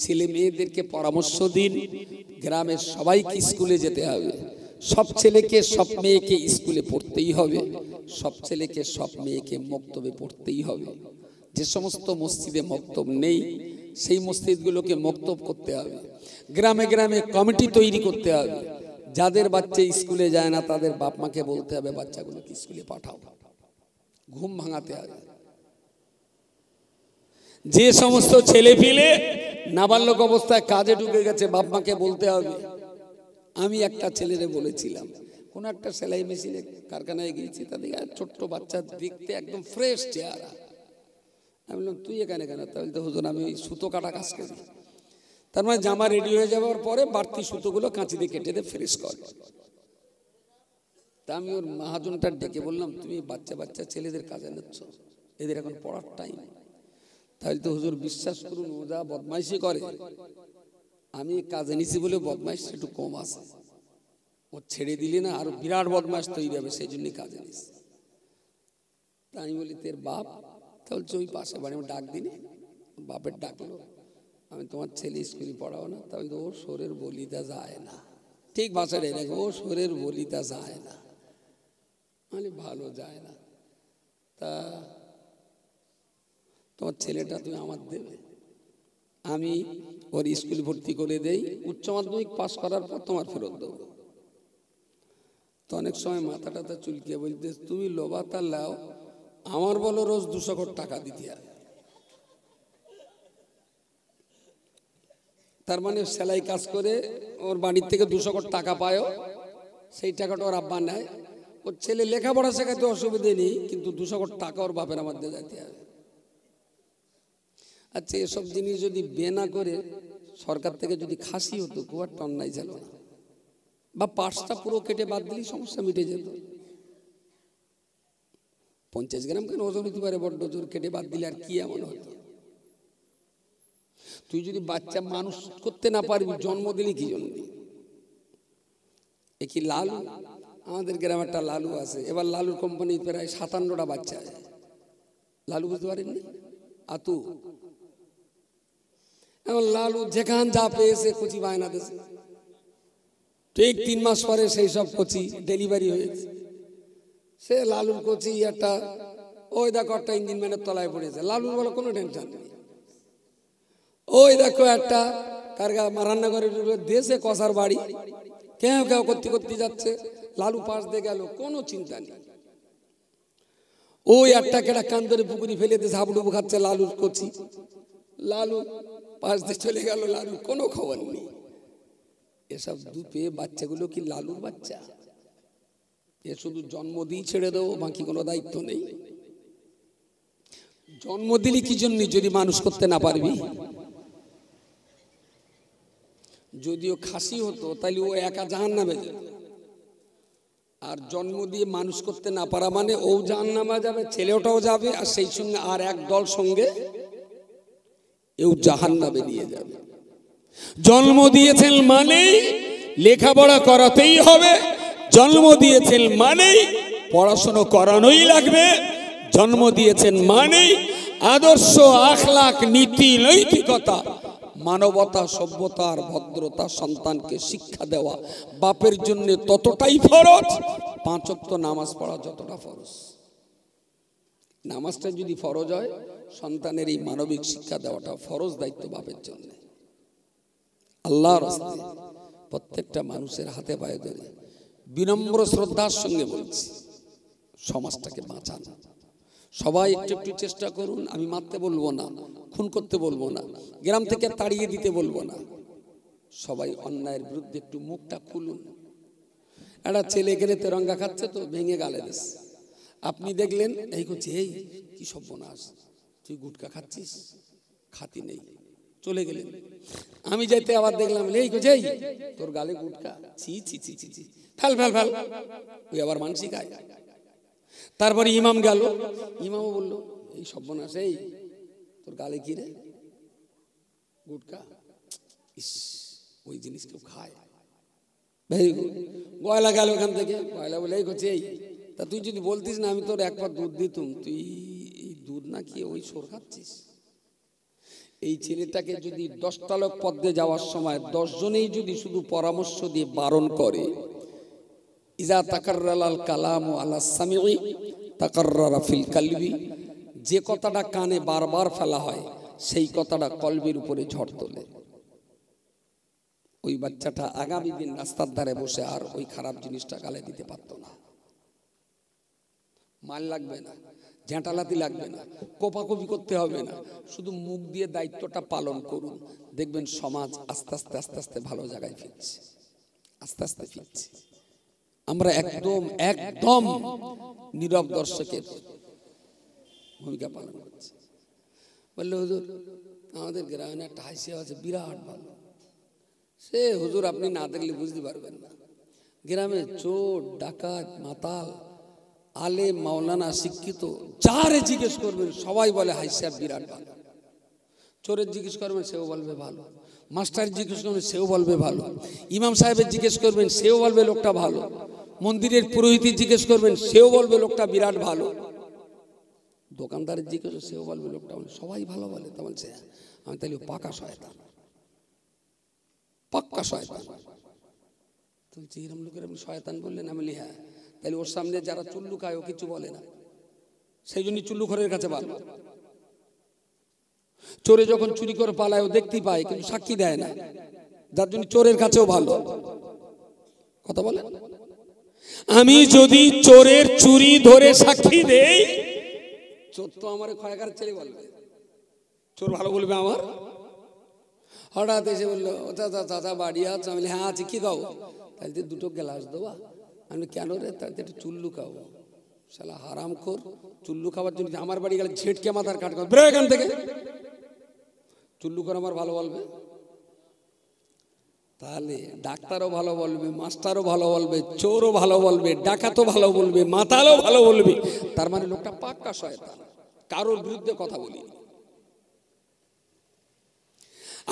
ছেলে মেয়েদেরকে পরামর্শ দিন। গ্রামের সবাইকে স্কুলে যেতে হবে, সব ছেলেকে সব মেয়েকে স্কুলে পড়তেই হবে, সব ছেলেকে সব মেয়েকে মক্তবে পড়তেই হবে। যে সমস্ত মসজিদে মক্তব নেই সেই মসজিদগুলোকে মক্তব করতে হবে। গ্রামে গ্রামে কমিটি তৈরি করতে হবে। যাদের বাচ্চা স্কুলে যায় না তাদের বাপ মাকে বলতে হবে বাচ্চাগুলোকে স্কুলে পাঠাও, ঘুম ভাঙাতে হবে। যে সমস্ত ছেলে পিলে নাবালক অবস্থায় কাজে ঢুকে গেছে বাপ মাকে বলতে হবে। আমি একটা ছেলেরে বলেছিলাম, কোন একটা সেলাই মেশিনে কারখানায় গিয়েছি, তাদের ছোট্ট বাচ্চা দেখতে একদম ফ্রেশ চেহারা। আমি বললাম তুই এখানে কেন? তাহলে তো হুজুর আমি ওই সুতো কাটা কাজ করি। তার মানে জামা রেডি হয়ে যাওয়ার পরে বাড়তি সুতোগুলো কাঁচি দিয়ে কেটে দিয়ে ফ্রেশ কর। তা আমি ওর মহাজনটা ডেকে বললাম তুমি বাচ্চা বাচ্চা ছেলেদের কাজে নিচ্ছ, এদের এখন পড়ার টাইম। তাহলে তো হুজুর বিশ্বাস করুন ও যা বদমাইশি করে, আমি কাজে নিছি বলে বদমাইশ একটু কম আছে, ও ছেড়ে দিলে না আরো বিরাট বদমাইশ তৈরি হবে, সেই জন্যই কাজে নিছি। তা আমি বলি তোর বাপ? তাহলে ওই পাশে বাড়ি আমি ডাক দিনি, বাপের ডাকলো, আমি তোমার ছেলে স্কুলে পড়াও না? তাহলে তো ও সোরের বলিতা যায় না, ঠিক ভাষাটাই দেখো, ও সোরের বলিতা যায় না, মানে ভালো যায় না। তা তোমার ছেলেটা তুমি আমার দেবে, আমি ওর স্কুল ভর্তি করে দেই, উচ্চ মাধ্যমিক পাস করার পর তোমার ফেরত দেবো। তো অনেক সময় মাথা টাথা চুলকিয়ে বলতে তুমি লোবাতা লাও, আমার বলো রোজ 200 কোটি টাকা দিতে হবে। তার মানে সেলাই কাজ করে ওর বাড়ির থেকে 200 কোটি টাকা পায়, সেই টাকাটা ওর আব্বা নেয়। ওর ছেলে লেখাপড়া শেখাতে অসুবিধে নেই, কিন্তু 200 কোটি টাকা ওর বাপের মধ্যে যেতে হবে। আচ্ছা এসব জিনিস যদি বে না করে সরকার থেকে যদি খাসি হতো খুব একটা অন্যায় ছিল না, বা পার্সটা পুরো কেটে বাদ দিলেই সমস্যা মিটে যেত। 50 গ্রাম কেন ওজন হতে পারে, বড্ড জোর কেটে বাদ দিলে আর কি এমন হতো? তুই যদি বাচ্চা মানুষ করতে না পারবি, জন্ম দিলি কি জন্য? এ কি লালু? আমাদের গ্রামে একটা লালু আছে, এবার লালুর কোম্পানি প্রায় 57টা বাচ্চা আছে। লালু বুঝতে পারেননি? আতু এখন লালু যেখান যা পেয়েছে কচি বায়না দিয়েছে, ঠিক 3 মাস পরে সেই সব কচি ডেলিভারি হয়েছে। সে লালুর কচি একটা ওই দেখো একটা ইঞ্জিন ম্যানের তলায় পড়েছে, লালুর বলে কোনো টেনশন নেই। ওই দেখো একটা কারগা রান্নাঘরের দেশে কষার বাড়ি, কেউ কেউ করতে করতে যাচ্ছে, লালু পাশ দিয়ে গেল, কোনো চিন্তা নেই। ওই একটা কেটা কান্দরে পুকুরি ফেলে দিয়ে হাবুডুবু খাচ্ছে লালুর কচি, লালু পাশ দিয়ে চলে গেল, লালুর কোনো খবর নেই। এসব দুপে বাচ্চাগুলো কি লালুর বাচ্চা? এ শুধু জন্ম দিয়ে ছেড়ে দেবো, বাকি কোনো দায়িত্ব নেই। জন্ম দিলি কি জন্য যদি মানুষ করতে না পারবি? যদিও খাসি হতো তাহলে ও একা জাহান্নামে যেত, আর জন্ম দিয়ে মানুষ করতে না পারা মানে ও জাহান্নামে যাবে, ছেলেটাও যাবে, আর সেই সঙ্গে আর এক দল সঙ্গে এও জাহান্নামে নিয়ে যাবে। জন্ম দিয়েছেন মানে লেখাপড়া করাতেই হবে, জন্ম দিয়েছেন মানেই পড়াশোনা করানোই লাগবে, জন্ম দিয়েছেন মানেই আদর্শ আখলাক নীতি নৈতিকতা মানবতা সভ্যতা আর ভদ্রতা সন্তানকে শিক্ষা দেওয়া বাপের জন্য ততটাই ফরজ 5 ওয়াক্ত নামাজ পড়া যতটা ফরজ। নামাজটা যদি ফরজ হয়, সন্তানের এই মানবিক শিক্ষা দেওয়াটা ফরজ দায়িত্ব বাপের জন্য। আল্লাহর রাস্তায় প্রত্যেকটা মানুষের হাতে পায়ে ধরে বিনম্র শ্রদ্ধার সঙ্গে বলছি, সমাজটাকে বাঁচান। সবাই একটু একটু চেষ্টা করুন। আমি মারতে বলবো না, খুন করতে বলবো না, গ্রাম থেকে তাড়িয়ে দিতে বলবো না। সবাই অন্যায়ের বিরুদ্ধে একটু মুখটা খুলুন। একটা ছেলে এখানে তেরঙ্গা খাচ্ছে তো ভেঙে গালে দিস, আপনি দেখলেন এই করছে, এই কি সর্বনাশ, তুই গুটকা খাচ্ছিস? খাতি নেই, চলে গেলেন। আমি যাইতে আবার দেখলাম এই করছে, এই তোর গালে গুটকা, ছি ছি ছি ছি ছি, ফেল ফেল ফেল, ওই আবার মানসিক আয়। তারপরে ইমাম গেল, ইমামও বললো এই সর্বনাশ, এই তোর গালে কি রে? গুটকা। ইস, ওই জিনিস কেউ খায়? Very good. গয়লা গেল ওখান থেকে, গয়লা বলে এই করছে, এই তা তুই যদি বলতিস না আমি তোর এক পা দুধ দিতুম, তুই এই দুধ না কি ওই সর খাচ্ছিস? এই ছেলেটাকে যদি 10টা লোক পদ্মে যাওয়ার সময় 10 জনেই যদি শুধু পরামর্শ দিয়ে বারণ করে, ইজা তাকাররালাল কালামু আলা সামিঈ তাকাররারা ফিল কলবি, যে কথাটা কানে বারবার ফেলা হয় সেই কথাটা কলবের উপরে ঝড় তোলে। ওই বাচ্চাটা আগামী দিন রাস্তার ধারে বসে আর ওই খারাপ জিনিসটা গালে দিতে পারত না। মাল লাগবে না, ঝাঁটালাতি লাগবে না, কোপাকুপি করতে হবে না, শুধু মুখ দিয়ে দায়িত্বটা পালন করুন, দেখবেন সমাজ আস্তে আস্তে আস্তে আস্তে ভালো জায়গায় ফিরছে, আস্তে আস্তে ফিরছে। আমরা একদম একদম নীরব দর্শকের ভূমিকা পালন করছি। বললে হুজুর আমাদের গ্রামে একটা হাসিয়া আছে বিরাট ভালো। সে হুজুর আপনি না দেখলে বুঝতে পারবেন না, গ্রামে চোর ডাকাত মাতাল আলেম মাওলানা শিক্ষিত যারে জিজ্ঞেস করবেন সবাই বলে হাসিয়া বিরাট ভালো। চোরের জিজ্ঞেস করবেন সেও বলবে ভালো, মাস্টার জিজ্ঞেস করবেন সেও বলবে ভালো, ইমাম সাহেবের জিজ্ঞেস করবেন সেও বলবে লোকটা ভালো, মন্দিরের পুরোহিত জিজ্ঞেস করবেন সেও বলবে লোকটা বিরাট ভালো, দোকানদারের জিজ্ঞেস সেও বলবে লোকটা ভালো, সবাই ভালো বলে। তা বলছে আমি তাহলে পাকা শয়তান, পাক্কা শয়তান। তুলছি এরম লোকের আপনি শয়তান বললেন? আমি বলি হ্যাঁ। তাহলে ওর সামনে যারা চুল্লু খায় ও কিছু বলে না, সেই জন্য চুল্লুখোরের কাছে ভালো। চোরে যখন চুরি করে পালায় ও দেখতে পায় কিন্তু সাক্ষী দেয় না, যার জন্য চোরের কাছেও ভালো। কথা বলে, আমি যদি চোরের চুরি ধরে সাক্ষী দেই, চোর তো আমার ক্ষয়কার ছেলে বলবে, চোর ভালো বলবে আমার। হঠাৎ এসে বললো চাচা চাচা বাড়ি আছে? আমি হ্যাঁ আছে, কি খাবো? তাহলে দুটো গ্লাস দেবা। আমি কেন রে? তাহলে একটু চুল্লু খাবো। শালা হারাম খোর, চুল্লু খাবার জন্য আমার বাড়ি গেলে ঝেটকে মাথার কাট কর, বেরো এখান থেকে। চুল্লু করে আমার ভালো বলবে, তাহলে ডাক্তারও ভালো বলবে, মাস্টারও ভালো বলবে, চোরও ভালো বলবে, ডাকাতও ভালো বলবে, মাতালও ভালো বলবে। তার মানে লোকটা পাক্কা শয়তান, কারোর বিরুদ্ধে কথা বলি।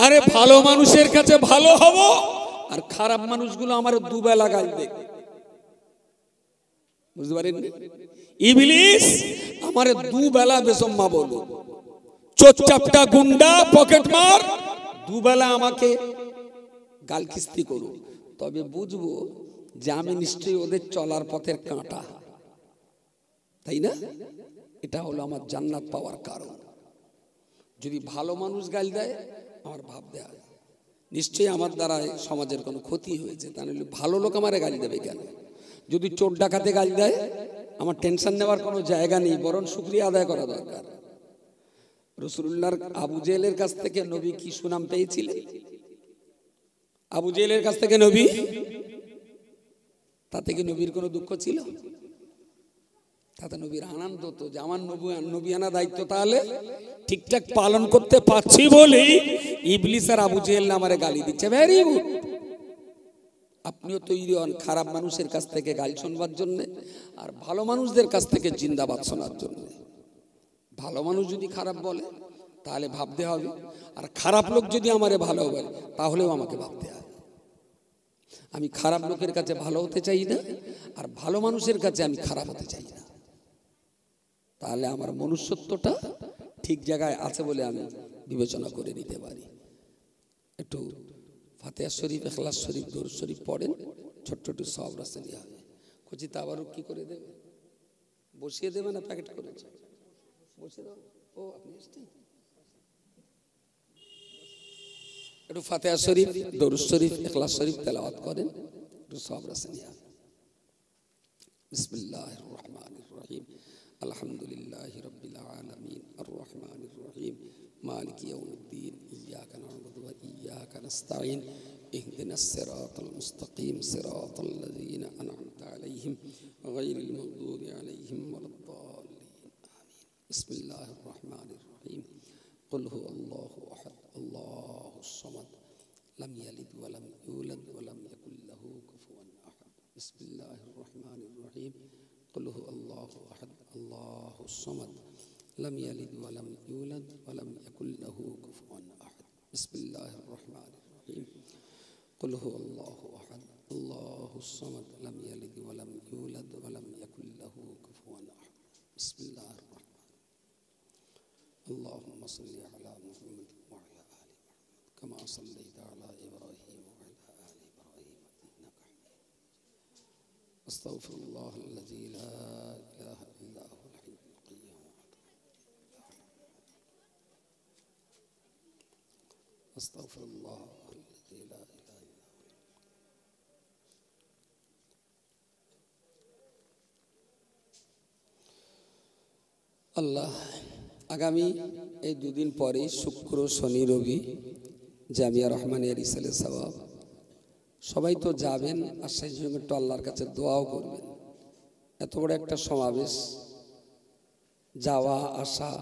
আরে ভালো মানুষের কাছে ভালো হব, আর খারাপ মানুষগুলো আমার দুবেলা গাল দেবে, বুঝতে পারেন? ইবলিস আমার দুবেলা বেসম্মা বলো, চোরচাপটা গুন্ডা পকেট মার, দুবেলা আমাকে গাল কিস্তি করো, তবে বুঝবো যে আমি নিশ্চয়ই ওদের চলার পথের কাঁটা, তাই না? এটা হলো আমার জান্নাত পাওয়ার কারণ। যদি ভালো মানুষ গাল দেয় আমার ভাব দেয়া নিশ্চয়ই আমার দ্বারা সমাজের কোনো ক্ষতি হয়েছে, তাহলে ভালো লোক আমারে গালি দেবে কেন? যদি চোর ডাকাতে গালি দেয় আমার টেনশন নেওয়ার কোনো জায়গা নেই, বরং শুকরিয়া আদায় করা দরকার। রাসূলুল্লাহর আবু জেহেলের কাছ থেকে নবী কি সুনাম পেয়েছিলেন? আবু জেহেলের কাছ থেকে নবী, তাতে কি নবীর কোনো দুঃখ ছিল? তাতে নবীর আনন্দ তো যে আমার নবীয়ানা দায়িত্ব তাহলে ঠিকঠাক পালন করতে পারছি বলেই ইবলিস আর আবু জেহেল আমারে গালি দিচ্ছে। Very good. আপনিও তৈরি হন খারাপ মানুষের কাছ থেকে গালি শুনবার জন্য, আর ভালো মানুষদের কাছ থেকে জিন্দাবাদ শোনার জন্য। ভালো মানুষ যদি খারাপ বলে তাহলে ভাবতে হবে, আর খারাপ লোক যদি আমারে ভালো বলে তাহলেও আমাকে ভাবতে হবে। আমি খারাপ লোকের কাছে ভালো হতে চাই না, আর ভালো মানুষের কাছে আমি খারাপ হতে চাই না। তাহলে আমার মনুষ্যত্বটা ঠিক জায়গায় আছে বলে আমি বিবেচনা করে নিতে পারি। একটু ফাতিহা শরীফ, ইখলাস শরীফ, দরুদ শরীফ পড়েন, ছোট্ট একটু সওয়াব রাস্তা দেওয়া হবে। কচিতে আবারও কি করে দেবে? বসিয়ে দেবে না প্যাকেট করে বসিয়ে দাও? ও আপনি এসছেন, একটু ফাতিহা শরীফ, দরুদ শরীফ, ইখলাস শরীফ তেলাওয়াত করেন, একটু সওয়াব রাস্তা দেওয়া হবে। বিসমিল্লাহির রহমানির রহিম। আলহামদুলিল্লাহি রাব্বিল আলামিন আর রহমানির রহিম মালিকি ইয়াউমিদ্দিন ইয়্যাকা না'বুদু ওয়া ইয়্যাকা নাস্তাঈন ইহদিনাস সিরাতাল মুস্তাকিম সিরাতাল লাযীনা আন'আমতা আলাইহিম গায়রিল মাগদুবি আলাইহিম ওয়ালাদ-দাল্লিন আমিন। বিসমিল্লাহির রহমানির রহিম। কুল হুয়াল্লাহু আহাদ আল্লাহুস সামাদ লাম ইয়ালিদ ওয়া লাম ইউলাদ ওয়া লাম ইয়াকুল লাহু কুফুয়ান আহাদ। বিসমিল্লাহির রহমানির রহিম। قل هو الله أحد الله الصمد لم يلد ولم يولد ولم يكن له كفوا أحد. بسم الله الرحمن الرحيم. قل هو الله أحد الله الصمد لم يلد ولم يولد ولم يكن له كفوا أحد بسم الله الرحمن اللهم صل على محمد وعلى آل محمد كما صليت على إبراهيم وعلى آل إبراهيم إنك حميد أستغفر الله الذي لا إله إلا هو الحي القيوم أستغفر الله الذي لا إله إلا هو আল্লাহ আগামী এই দুদিন পরে শুক্র শনি রবি জামিয়া রহমানিয়া রিসালে সওয়াব সবাই তো যাবেন আর সেই সঙ্গে একটু আল্লাহর কাছে দোয়াও করবেন। এত বড় একটা সমাবেশ যাওয়া আসা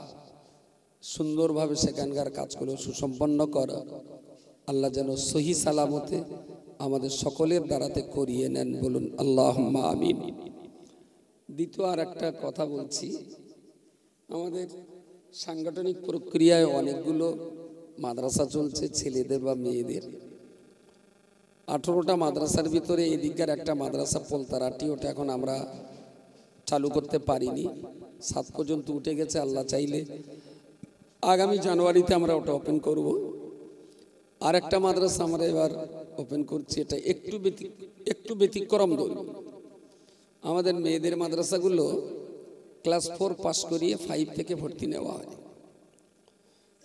সুন্দরভাবে সেখানকার কাজগুলো সুসম্পন্ন করা আল্লাহ যেন সহি সালামতে আমাদের সকলের দ্বারাতে করিয়ে নেন, বলুন আল্লাহুম্মা আমিন। দ্বিতীয় আর একটা কথা বলছি, আমাদের সাংগঠনিক প্রক্রিয়ায় অনেকগুলো মাদ্রাসা চলছে ছেলেদের বা মেয়েদের। 18টা মাদ্রাসার ভিতরে এদিককার একটা মাদ্রাসা পোলতারাটি, ওটা এখন আমরা চালু করতে পারিনি, 7 পর্যন্ত উঠে গেছে। আল্লাহ চাইলে আগামী জানুয়ারিতে আমরা ওটা ওপেন করব। আর একটা মাদ্রাসা আমরা এবার ওপেন করছি, এটা একটু ব্যতিক্রম ধরুন। আমাদের মেয়েদের মাদ্রাসাগুলো ক্লাস 4 পাস করিয়ে 5 থেকে ভর্তি নেওয়া হয়,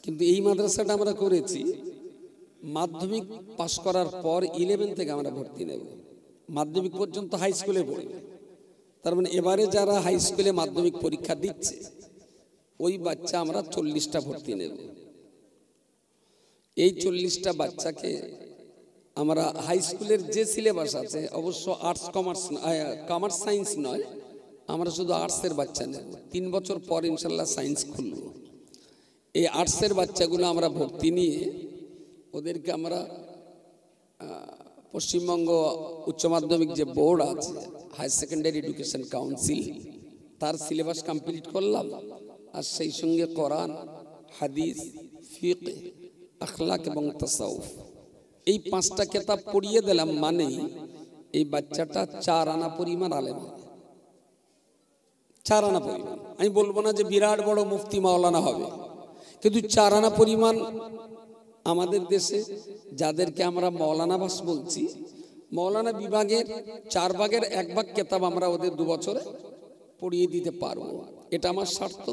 কিন্তু এই মাদ্রাসাটা আমরা করেছি মাধ্যমিক পাস করার পর 11 থেকে আমরা ভর্তি নেব। মাধ্যমিক পর্যন্ত হাই স্কুলে পড়বে, তার মানে এবারে যারা হাই স্কুলে মাধ্যমিক পরীক্ষা দিচ্ছে ওই বাচ্চা আমরা 40টা ভর্তি নেব। এই 40টা বাচ্চাকে আমরা হাই স্কুলের যে সিলেবাস আছে, অবশ্য আর্টস কমার্স সায়েন্স নয়, আমরা শুধু আর্টসের বাচ্চা নেব। 3 বছর পর ইনশাল্লাহ সায়েন্স খুলব। এই আর্টসের বাচ্চাগুলো আমরা ভর্তি নিয়ে ওদেরকে আমরা পশ্চিমবঙ্গ উচ্চ মাধ্যমিক যে বোর্ড আছে, হায়ার সেকেন্ডারি এডুকেশন কাউন্সিল, তার সিলেবাস কমপ্লিট করলাম। আর সেই সঙ্গে কোরআন, হাদিস, ফিকহ, আখলাক এবং তাসাউফ এই 5টা কিতাব পড়িয়ে দিলাম, মানে এই বাচ্চাটা 4 আনা পরিমাণ আলেম হবে। 4 আনা পরিমাণ, আমি বলবো না যে বিরাট বড় মুফতি মাওলানা হবে, কিন্তু 4 আনা পরিমাণ আমাদের দেশে যাদেরকে আমরা মৌলানা বাস বলছি, মৌলানা বিভাগের 4 ভাগের 1 ভাগ কিতাব আমরা ওদের 2 বছরে পড়িয়ে দিতে পারবো। এটা আমার স্বার্থ।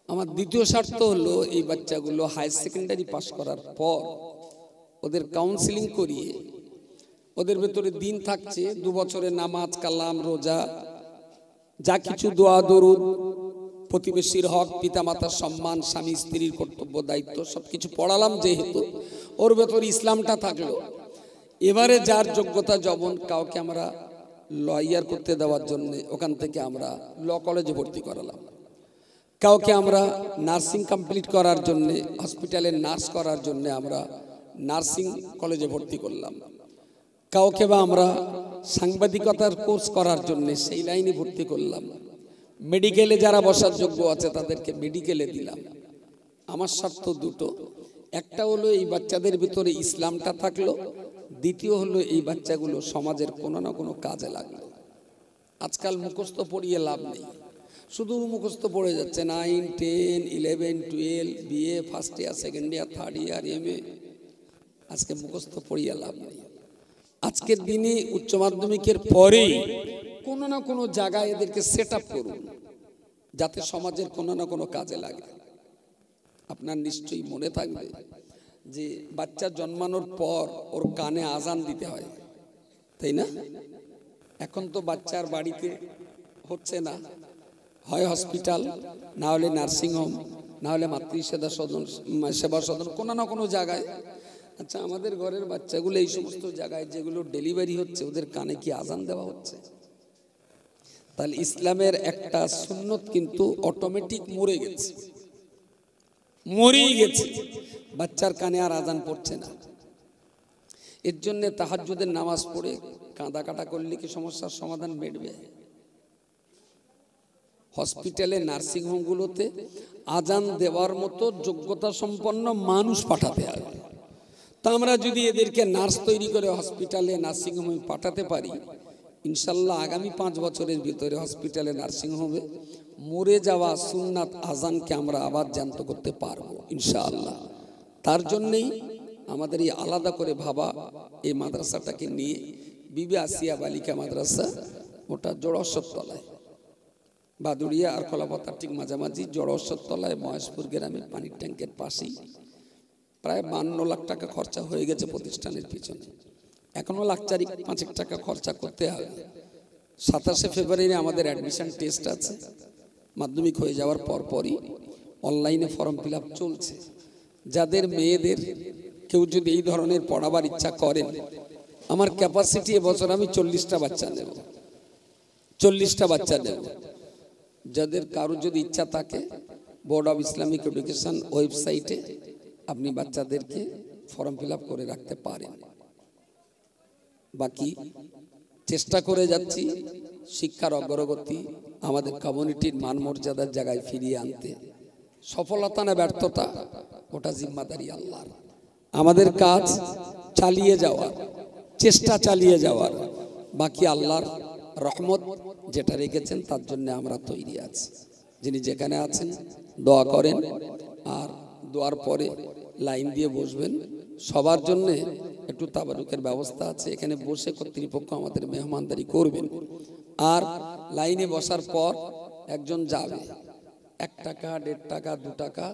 আমার দ্বিতীয় স্বার্থ হলো এই বাচ্চাগুলো হায়ার সেকেন্ডারি পাস করার পর ওদের কাউন্সিলিং করিয়ে ওদের ভেতরে দিন থাকছে 2 বছরের নামাজ, কালাম, রোজা, যা কিছু দোয়া দরুদ, প্রতিবেশীর হক, পিতামাতার সম্মান, স্বামী স্ত্রীর কর্তব্য দায়িত্ব সবকিছু পড়ালাম। যেহেতু ওর ভেতর ইসলামটা থাকলো, এবারে যার যোগ্যতা যেমন, কাউকে আমরা লয়ার করতে দেওয়ার জন্য ওখান থেকে আমরা ল কলেজে ভর্তি করালাম, কাউকে আমরা নার্সিং কমপ্লিট করার জন্য, হসপিটালে নার্স করার জন্য আমরা নার্সিং কলেজে ভর্তি করলাম, কাউকে বা আমরা সাংবাদিকতার কোর্স করার জন্য সেই লাইনে ভর্তি করলাম, মেডিকেলে যারা বসার যোগ্য আছে তাদেরকে মেডিকেলে দিলাম। আমার স্বার্থ দুটো, একটা হলো এই বাচ্চাদের ভিতরে ইসলামটা থাকলো, দ্বিতীয় হলো এই বাচ্চাগুলো সমাজের কোনো না কোনো কাজে লাগলো। আজকাল মুখস্থ পড়িয়ে লাভ নেই, শুধু মুখস্থ পড়ে যাচ্ছে 9, 10, 11, 12, BA first year, second year, third year, MA. আজকে মুখস্থ পড়িয়ে লাভ নেই। আজকের দিনে উচ্চ মাধ্যমিকের পরেই কোনো না কোনো জায়গায় এদেরকে সেট আপ করুন, যাতে সমাজের কোনো না কোনো কাজে লাগে। আপনার নিশ্চয়ই মনে থাকবে যে বাচ্চা জন্মানোর পর ওর কানে আজান দিতে হয়, তাই না? এখন তো বাচ্চার বাড়িতে হচ্ছে না, হয় হসপিটাল, না হলে নার্সিংহোম, না হলে সেবা সদন, কোনো না কোনো জায়গায়। আচ্ছা, আমাদের ঘরের বাচ্চাগুলো এই সমস্ত জায়গায় যেগুলো ডেলিভারি হচ্ছে, ওদের কানে কি আজান দেওয়া হচ্ছে? তাহলে ইসলামের একটা সুন্নত কিন্তু অটোমেটিক মরেই গেছে, বাচ্চার কানে আর আজান পড়ছে না। এর জন্য তাহাজ্জুদের নামাজ পড়ে কাঁদা কাটা করলে কি সমস্যার সমাধান মিটবে? হসপিটালে, নার্সিংহোমগুলোতে আজান দেওয়ার মতো যোগ্যতা সম্পন্ন মানুষ পাঠাতে হবে, তা আমরা যদি এদেরকে নার্স তৈরি করে হসপিটালে নার্সিংহোমে পাঠাতে পারি, ইনশাল্লাহ আগামী 5 বছরের ভিতরে হসপিটালে নার্সিংহোমে মরে যাওয়া সুন্নাত আজানকে আমরা আবার জ্যান্ত করতে পারবো ইনশাআল্লাহ। তার জন্যেই আমাদের এই আলাদা করে ভাবা এই মাদ্রাসাটাকে নিয়ে বিবি আসিয়া বালিকা মাদ্রাসা, ওটা জোড়শ্বরতলায়, বাদুড়িয়া আর কলাপাতার ঠিক মাঝামাঝি জোড়শ্বরতলায় মহেশপুর গ্রামে পানির ট্যাঙ্কের পাশেই। প্রায় 52 লাখ টাকা খরচা হয়ে গেছে প্রতিষ্ঠানের পিছনে, এখনো 1,05,000 টাকা খরচা করতে হবে। 27শে ফেব্রুয়ারি আমাদের অ্যাডমিশন টেস্ট আছে, মাধ্যমিক হয়ে যাওয়ার পরপরই অনলাইনে ফর্ম ফিল আপ চলছে। যাদের মেয়েদের কেউ যদি এই ধরনের পড়াবার ইচ্ছা করেন, আমার ক্যাপাসিটি এবছর আমি 40টা বাচ্চা নেব, 40টা বাচ্চা নেব। যাদের কারো যদি ইচ্ছা থাকে বোর্ড অফ ইসলামিক এডুকেশন ওয়েবসাইটে আপনি বাচ্চাদেরকে ফর্ম ফিল আপ করে রাখতে পারেন। বাকি চেষ্টা করে যাচ্ছি শিক্ষার অগ্রগতি আমাদের কমিউনিটির মান মর্যাদার জায়গায় ফিরিয়ে আনতে। সফলতা না ব্যর্থতা ওটা জিম্মাদারি আল্লাহর। আমাদের কাজ চালিয়ে যাওয়ার, চেষ্টা চালিয়ে যাওয়ার, বাকি আল্লাহর রহমত যেটা রেখেছেন তার জন্য আমরা তৈরি আছি। যিনি যেখানে আছেন দোয়া করেন, আর দোয়ার পরে লাইন দিয়ে বসবেন। সবার জন্য একটু তাবারুকের ব্যবস্থা আছে, এখানে বসে কর্তৃপক্ষ আমাদের মেহমানদারি করবেন। আর লাইনে বসার পর একজন যাবে, 1 টাকা 1.5 টাকা 2 টাকা